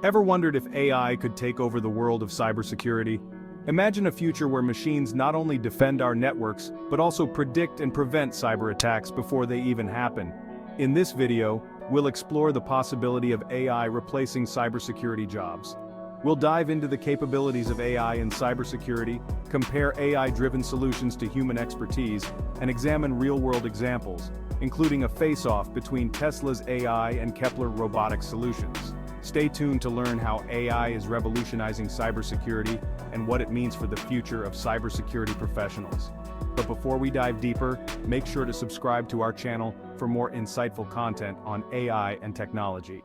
Ever wondered if AI could take over the world of cybersecurity? Imagine a future where machines not only defend our networks, but also predict and prevent cyber attacks before they even happen. In this video, we'll explore the possibility of AI replacing cybersecurity jobs. We'll dive into the capabilities of AI in cybersecurity, compare AI-driven solutions to human expertise, and examine real-world examples, including a face-off between Tesla's AI and Kepler Robotics solutions. Stay tuned to learn how AI is revolutionizing cybersecurity and what it means for the future of cybersecurity professionals. But before we dive deeper, make sure to subscribe to our channel for more insightful content on AI and technology.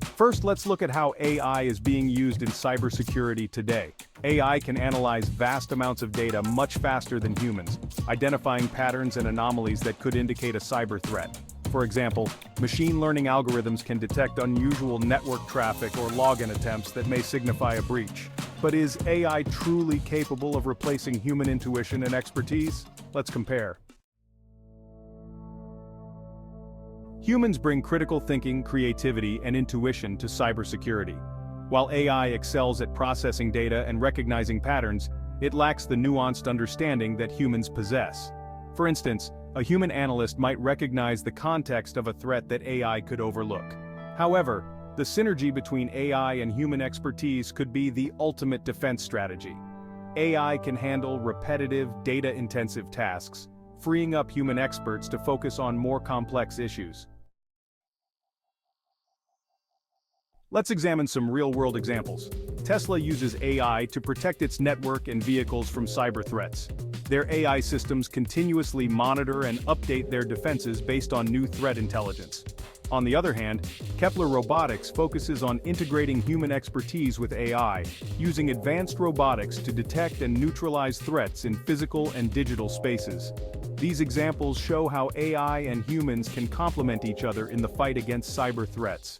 First, let's look at how AI is being used in cybersecurity today. AI can analyze vast amounts of data much faster than humans, identifying patterns and anomalies that could indicate a cyber threat. For example, machine learning algorithms can detect unusual network traffic or login attempts that may signify a breach. But is AI truly capable of replacing human intuition and expertise? Let's compare. Humans bring critical thinking, creativity, and intuition to cybersecurity. While AI excels at processing data and recognizing patterns, it lacks the nuanced understanding that humans possess. For instance, a human analyst might recognize the context of a threat that AI could overlook. However, the synergy between AI and human expertise could be the ultimate defense strategy. AI can handle repetitive, data-intensive tasks, freeing up human experts to focus on more complex issues. Let's examine some real-world examples. Tesla uses AI to protect its network and vehicles from cyber threats. Their AI systems continuously monitor and update their defenses based on new threat intelligence. On the other hand, Kepler Robotics focuses on integrating human expertise with AI, using advanced robotics to detect and neutralize threats in physical and digital spaces. These examples show how AI and humans can complement each other in the fight against cyber threats.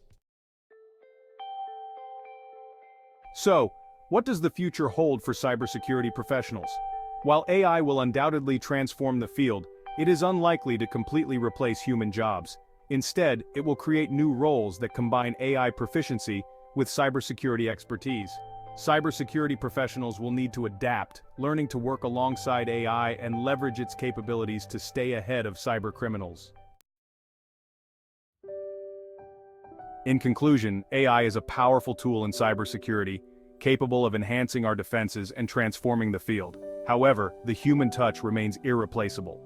So, what does the future hold for cybersecurity professionals? While AI will undoubtedly transform the field, it is unlikely to completely replace human jobs. Instead, it will create new roles that combine AI proficiency with cybersecurity expertise. Cybersecurity professionals will need to adapt, learning to work alongside AI and leverage its capabilities to stay ahead of cyber criminals. In conclusion, AI is a powerful tool in cybersecurity, capable of enhancing our defenses and transforming the field. However, the human touch remains irreplaceable.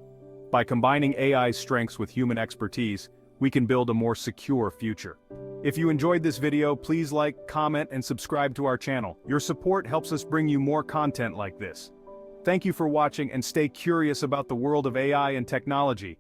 By combining AI's strengths with human expertise, we can build a more secure future. If you enjoyed this video, please like, comment, and subscribe to our channel. Your support helps us bring you more content like this. Thank you for watching and stay curious about the world of AI and technology.